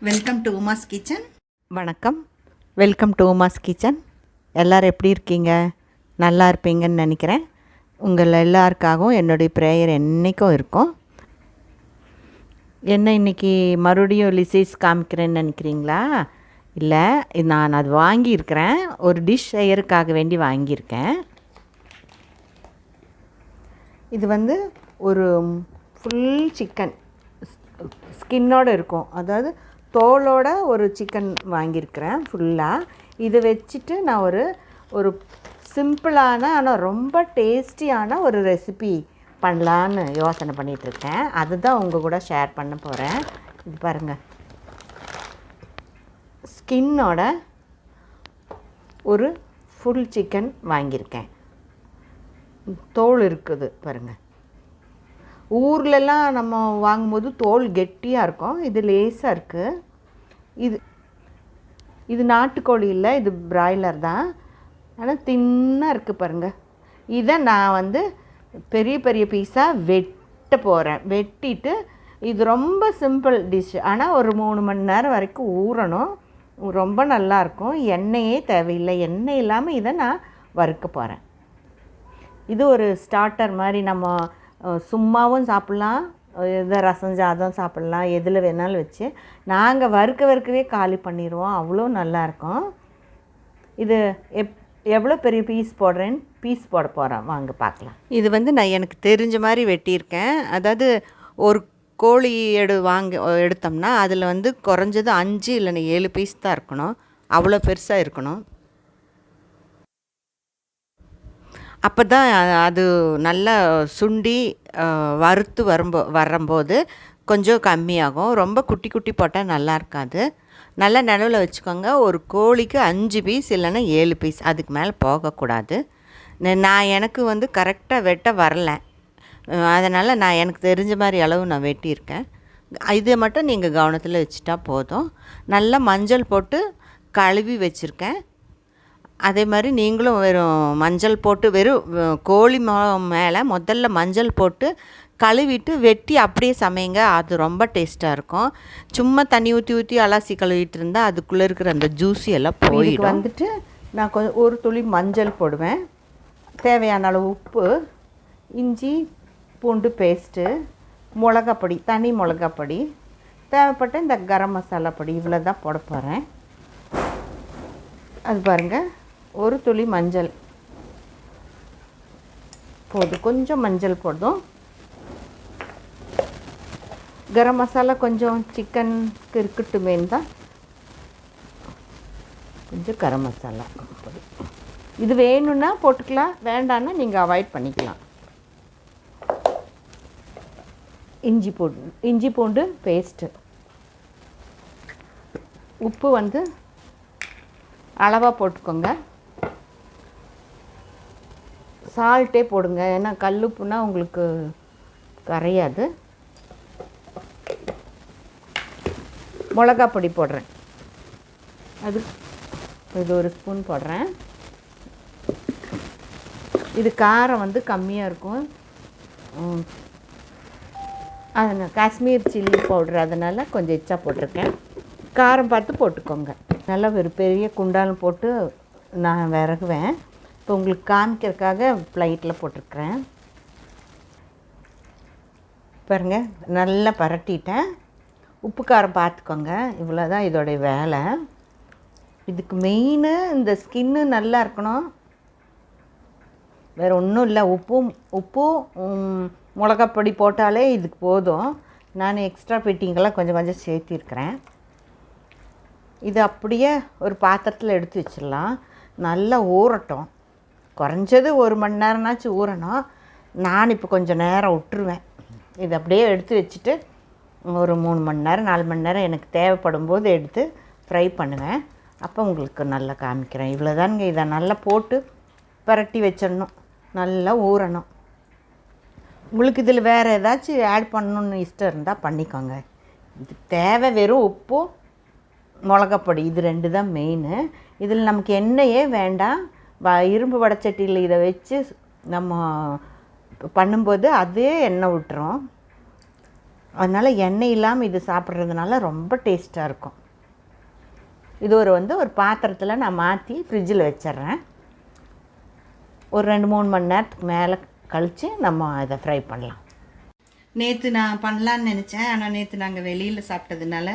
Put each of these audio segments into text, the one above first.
Welcome to Uma's kitchen. வணக்கம். Welcome to Uma's kitchen. எல்லோரும் எப்படி இருக்கீங்க? நல்லா இருப்பீங்கன்னு நினைக்கிறேன். உங்கள் எல்லாருக்காகவும் என்னுடைய ப்ரேயர் என்றைக்கும் இருக்கும். என்ன இன்றைக்கி மறுபடியும் லிசைஸ் காமிக்கிறேன்னு நினைக்கிறீங்களா? இல்லை, நான் அது வாங்கியிருக்கிறேன். ஒரு டிஷ் செய்யறதுக்காக வேண்டி வாங்கியிருக்கேன். இது வந்து ஒரு ஃபுல் சிக்கன் ஸ்கின்னோடு இருக்கும், அதாவது தோலோட ஒரு சிக்கன் வாங்கியிருக்கிறேன் ஃபுல்லாக. இதை வச்சுட்டு நான் ஒரு சிம்பிளான ஆனால் ரொம்ப டேஸ்டியான ஒரு ரெசிபி பண்ணலான்னு யோசனை பண்ணிகிட்ருக்கேன். அதுதான் உங்கள் கூட ஷேர் பண்ண போகிறேன். இது பாருங்கள், ஸ்கின்னோட ஒரு ஃபுல் சிக்கன் வாங்கியிருக்கேன். தோல் இருக்குது பாருங்கள். ஊர்லெலாம் நம்ம வாங்கும்போது தோல் கெட்டியாக இருக்கும், இது லேசாக இருக்குது. இது நாட்டுக்கோழி இல்லை, இது பிராய்லர் தான், ஆனால் தின்னாக இருக்குது பாருங்கள். இதை நான் வந்து பெரிய பெரிய பீஸாக வெட்ட போகிறேன். வெட்டிட்டு இது ரொம்ப சிம்பிள் டிஷ், ஆனால் ஒரு 3 மணி நேரம் வரைக்கும் ஊறணும். ரொம்ப நல்லாயிருக்கும். எண்ணெயே தேவையில்லை. எண்ணெய் இல்லாமல் இதை நான் வறுக்க போகிறேன். இது ஒரு ஸ்டார்டர் மாதிரி, நம்ம சும்மாவும் சாப்பிட்லாம், எதை ரசம் சாதம் சாப்பிட்லாம், எதில் வேணாலும் வச்சு. நாங்கள் வறுக்கவே காலி பண்ணிடுவோம், அவ்வளோ நல்லாயிருக்கும். இது எவ்வளோ பெரிய பீஸ் போட போகிறேன் வாங்க பார்க்கலாம். இது வந்து நான் எனக்கு தெரிஞ்ச மாதிரி வெட்டியிருக்கேன். அதாவது ஒரு கோழி எடுத்தோம்னா அதில் வந்து குறைஞ்சது 5 இல்லைன்னா 7 பீஸ் தான் இருக்கணும், அவ்வளோ பெருசாக இருக்கணும். அப்போ தான் அது நல்லா சுண்டி வறுத்து வரும்போது கொஞ்சம் கம்மியாகும். ரொம்ப குட்டி குட்டி போட்டால் நல்லா இருக்காது. நல்லா நடுவில் வச்சுக்கோங்க. ஒரு கோழிக்கு 5 பீஸ் இல்லைன்னா 7 பீஸ், அதுக்கு மேலே போகக்கூடாது. எனக்கு வந்து கரெக்டாக வெட்ட வரல, அதனால் நான் எனக்கு தெரிஞ்ச மாதிரி அளவு நான் வெட்டியிருக்கேன். இதை மட்டும் நீங்கள் கவனத்தில் வச்சுட்டா போதும். நல்லா மஞ்சள் போட்டு கழுவி வச்சுருக்கேன். அதே மாதிரி நீங்களும் வெறும் மஞ்சள் போட்டு, வெறும் கோழி மேலே முதல்ல மஞ்சள் போட்டு கழுவிட்டு வெட்டி அப்படியே சமைங்க. அது ரொம்ப டேஸ்ட்டாக இருக்கும். சும்மா தண்ணி ஊற்றி அலசி கழுவிட்டு இருந்தால் அதுக்குள்ளே இருக்கிற அந்த ஜூஸி எல்லாம் போயிடும். வந்துட்டு நான் கொஞ்சம் ஒரு துளி மஞ்சள் போடுவேன், தேவையான அளவு உப்பு, இஞ்சி பூண்டு பேஸ்ட்டு, மிளகாப்பொடி, தனி மிளகாப்பொடி, தேவைப்பட்ட இந்த கரம் மசாலா பொடி, இவ்வளோ தான் போட போகிறேன். அது பாருங்கள், ஒரு துளி மஞ்சள் போதும், கொஞ்சம் மஞ்சள் போதும். கரம் மசாலா கொஞ்சம் சிக்கனுக்கு இருக்கட்டுமேன்னு தான் கொஞ்சம் கரம் மசாலா பொடி. இது வேணும்னா போட்டுக்கலாம், வேண்டான்னா நீங்கள் அவாய்ட் பண்ணிக்கலாம். இஞ்சி பூண்டு பேஸ்ட்டு, உப்பு வந்து அளவாக போட்டுக்கோங்க. சால்ட்டே போடுங்க, ஏன்னா கல்லுப்புனா உங்களுக்கு கரையாது. மிளகா பொடி போடுறேன், அது இது ஒரு ஸ்பூன் போடுறேன். இது காரம் வந்து கம்மியாக இருக்கும், அதனால் காஷ்மீர் சில்லி பவுட்ரு, அதனால் கொஞ்சம் எச்சா போட்டிருக்கேன். காரம் பார்த்து போட்டுக்கோங்க. நல்லா ஒரு பெரிய குண்டான் போட்டு நான் விறகுவேன். இப்போ உங்களுக்கு காமிக்கிறதுக்காக ப்ளைட்டில் போட்டிருக்கிறேன். பாருங்கள், நல்லா பரட்டிட்டேன். உப்பு காரம் பார்த்துக்கோங்க. இவ்வளோ தான் இதோடைய வேலை. இதுக்கு மெயினு இந்த ஸ்கின்னு நல்லா இருக்கணும், வேறு ஒன்றும் இல்லை. உப்பும் மிளகாப்பொடி போட்டாலே இதுக்கு போதும். நான் எக்ஸ்ட்ரா ஃபிட்டிங்கெல்லாம் கொஞ்சம் சேர்த்திருக்கிறேன். இது அப்படியே ஒரு பாத்திரத்தில் எடுத்து வச்சிடலாம். நல்லா ஊறட்டும், குறைஞ்சது 1 மணி நேரம்னாச்சும் ஊறணும். நான் இப்போ கொஞ்சம் நேரம் விட்டுருவேன். இது அப்படியே எடுத்து வச்சுட்டு ஒரு 3 மணி நேரம் 4 மணி நேரம் எனக்கு தேவைப்படும் போது எடுத்து ஃப்ரை பண்ணுவேன். அப்போ உங்களுக்கு நல்லா காமிக்கிறேன். இவ்வளோதானுங்க. இதை நல்லா போட்டு பரட்டி வச்சிடணும், நல்லா ஊறணும். உங்களுக்கு இதில் வேறு ஏதாச்சும் ஆட் பண்ணணுன்னு இஷ்டம் இருந்தால் பண்ணிக்கோங்க. இது தேவை வெறும் உப்பு மிளகாப்பொடி, இது 2 தான் மெயினு. இதில் நமக்கு எண்ணெயே வேண்டாம். இரும்பு வடைச்சட்டியில் இதை வச்சு நம்ம பண்ணும்போது அதே எண்ணெய் விட்டுரும். அதனால் எண்ணெய் இல்லாமல் இது சாப்பிட்றதுனால ரொம்ப டேஸ்ட்டாக இருக்கும். இது ஒரு பாத்திரத்தில் நான் மாற்றி ஃப்ரிட்ஜில் வச்சிட்றேன். ஒரு 2-3 மணி நேரத்துக்கு மேலே கழித்து நம்ம இதை ஃப்ரை பண்ணலாம். நேற்று நான் பண்ணலான்னு நினச்சேன், ஆனால் நேற்று நாங்கள் வெளியில் சாப்பிட்டதுனால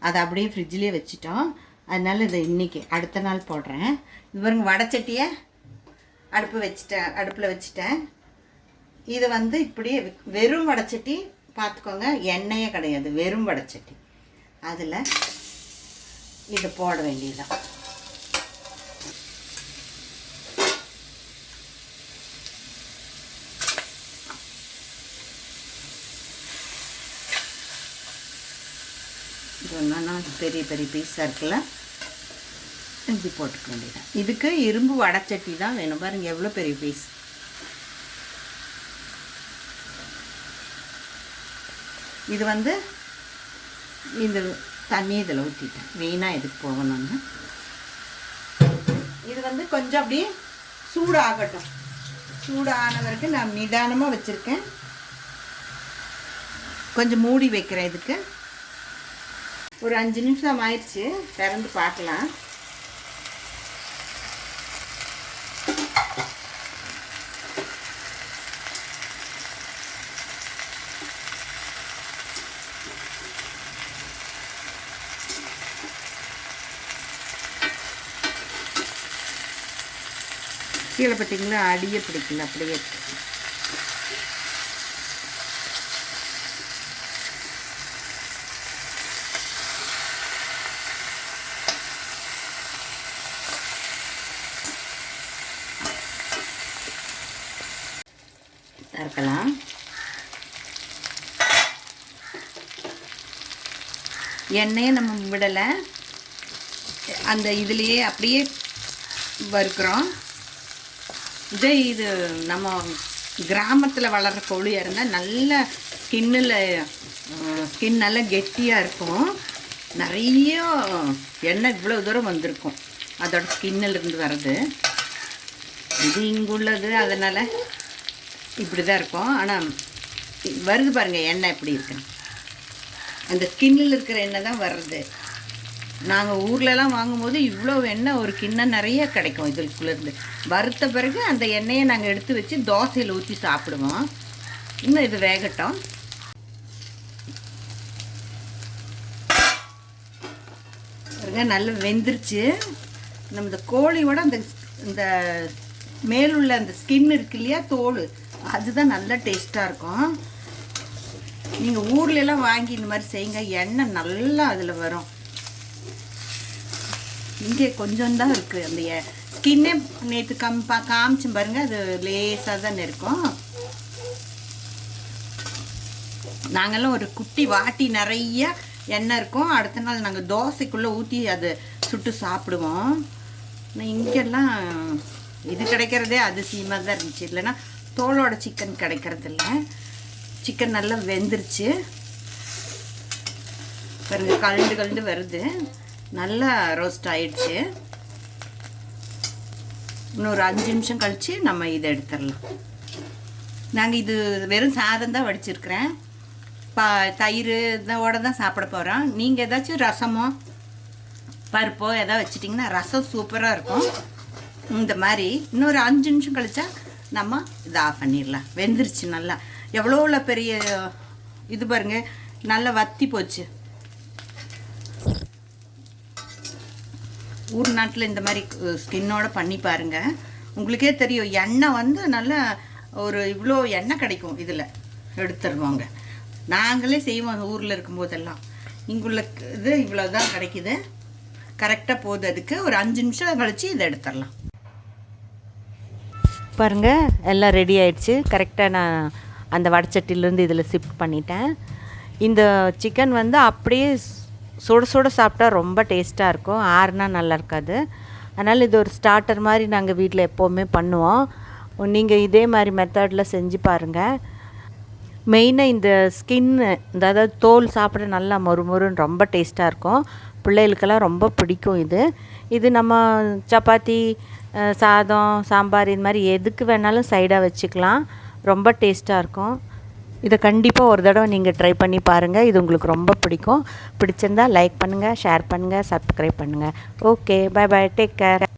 அதை அப்படியே ஃப்ரிட்ஜிலே வச்சுட்டோம். அதனால் இதை இன்றைக்கி அடுத்த நாள் போடுறேன். இது பாருங்க, வடைச்சட்டியை அடுப்பில் வச்சுட்டேன். இது இப்படியே வெறும் வடைச்சட்டி பார்த்துக்கோங்க, எண்ணெயே கிடையாது, வெறும் வடைச்சட்டி. அதில் இதை போட வேண்டியதான். இது ஒன்றா பெரிய பெரிய பீஸாக இருக்குல்ல, இப்படி போட்டுக்க வேண்டியதான். இதுக்கு இரும்பு வடைச்சட்டி தான் வேணும். பாருங்கள் எவ்வளோ பெரிய பீஸ். இது இந்த தண்ணி இதில் ஊற்றிட்டேன், வீணாக எதுக்கு போகணும்னு. இது கொஞ்சம் அப்படியே சூடாகட்டும். சூடான வரைக்கும் நான் நிதானமாக வச்சுருக்கேன். கொஞ்சம் மூடி வைக்கிறேன். இதுக்கு ஒரு 5 நிமிஷம் ஆயிடுச்சு, திறந்து பார்க்கலாம். கீழே பார்த்தீங்களா, அடியே பிடிக்கல, அப்படியே இருக்கலாம். எண்ணெயை நம்ம விடலை, அந்த இதுலேயே அப்படியே வறுக்கிறோம். இது நம்ம கிராமத்தில் வளர்கிற கோழியாக இருந்தால் நல்ல ஸ்கின் நல்லா கெட்டியாக இருக்கும். நிறைய எண்ணெய் இவ்வளோ தூரம் வந்திருக்கும் அதோட ஸ்கின்னிலிருந்து வர்றது. இது இங்குள்ளது, அதனால் இப்படி தான் இருக்கும். ஆனால் வருது பாருங்கள் எண்ணெய் எப்படி இருக்கு. அந்த ஸ்கின்னில் இருக்கிற எண்ணெய் தான் வர்றது. நாங்கள் ஊர்லலாம் வாங்கும்போது இவ்வளோ எண்ணெய் ஒரு கிண்ணம் நிறைய கிடைக்கும். இதுக்குள்ளேருந்து வறுத்த பிறகு அந்த எண்ணெயை நாங்கள் எடுத்து வச்சு தோசையில் ஊற்றி சாப்பிடுவோம். இன்னும் இது வேகட்டும். நல்லா வெந்துருச்சு. நம்ம இந்த கோழியோட இந்த மேலுள்ள அந்த ஸ்கின் இருக்கு இல்லையா, தோல், அதுதான் நல்லா டேஸ்ட்டாக இருக்கும். நீங்கள் ஊர்லெலாம் வாங்கி இந்த மாதிரி செய்யுங்க, எண்ணெய் நல்லா அதில் வரும். இங்கே கொஞ்சம் தான் இருக்குது. அந்த ஸ்கின்னே நேற்று காமிச்சு பாருங்கள், அது லேசாக தான் இருக்கும். நாங்கள்லாம் ஒரு குட்டி வாட்டி நிறைய எண்ணெய் இருக்கும். அடுத்த நாள் நாங்கள் தோசைக்குள்ளே ஊற்றி அதை சுட்டு சாப்பிடுவோம். இங்கெல்லாம் இது கிடைக்கிறதே அதிசயமாக தான் இருந்துச்சு. இல்லைன்னா தோலோட சிக்கன் கிடைக்கிறதில்ல. சிக்கன் நல்லா வெந்துருச்சு பாருங்க, கலந்து வருது, நல்லா ரோஸ்ட் ஆயிடுச்சு. இன்னொரு 5 நிமிஷம் கழித்து நம்ம இதை எடுத்துடலாம். நாங்கள் இது வெறும் சாதம் தான் வடிச்சிருக்கிறேன். தயிர் இதோட தான் சாப்பிட போகிறோம். நீங்கள் ஏதாச்சும் ரசமோ பருப்போ எதாவது வச்சிட்டிங்கன்னா ரசம் சூப்பராக இருக்கும். இந்த மாதிரி இன்னொரு 5 நிமிஷம் கழிச்சா நம்ம இதை ஆஃப் பண்ணிடலாம். வெந்துருச்சு நல்லா. எவ்வளோ பெரிய இது பாருங்கள், நல்லா வத்தி போச்சு. ஊர் நாட்டில் இந்த மாதிரி ஸ்கின்னோட பண்ணி பாருங்கள், உங்களுக்கே தெரியும். எண்ணெய் நல்லா ஒரு இவ்வளோ எண்ணெய் கிடைக்கும். இதில் எடுத்துருவாங்க. நாங்களே செய்வோம் ஊரில் இருக்கும்போதெல்லாம். இங்குள்ள இது இவ்வளோ தான் கிடைக்கிது. கரெக்டாக போகுது. அதுக்கு ஒரு 5 நிமிஷம் கழித்து இதை எடுத்துடலாம். பாருங்கள், எல்லாம் ரெடி ஆயிடுச்சு. கரெக்டாக நான் அந்த வடச்சட்டிலேருந்து இதில் ஷிஃப்ட் பண்ணிட்டேன். இந்த சிக்கன் அப்படியே சுட சுட சாப்பிட்டா ரொம்ப டேஸ்ட்டாக இருக்கும். ஆறுனா நல்லா இருக்காது. அதனால் இது ஒரு ஸ்டார்டர் மாதிரி நாங்கள் வீட்டில் எப்போவுமே பண்ணுவோம். நீங்கள் இதே மாதிரி மெத்தடில் செஞ்சு பாருங்கள். மெயினாக இந்த ஸ்கின்னு, அதாவது தோல் சாப்பிட நல்லா மொறுமொறுன்னு ரொம்ப டேஸ்ட்டாக இருக்கும். பிள்ளைகளுக்கெல்லாம் ரொம்ப பிடிக்கும். இது நம்ம சப்பாத்தி, சாதம், சாம்பார் இது மாதிரி எதுக்கு வேணாலும் சைடாக வச்சுக்கலாம். ரொம்ப டேஸ்ட்டாக இருக்கும். இதை கண்டிப்பாக ஒரு தடவை நீங்கள் ட்ரை பண்ணி பாருங்கள். இது உங்களுக்கு ரொம்ப பிடிக்கும். பிடிச்சிருந்தால் லைக் பண்ணுங்கள், ஷேர் பண்ணுங்கள், சப்ஸ்கிரைப் பண்ணுங்கள். Okay, bye bye, take care.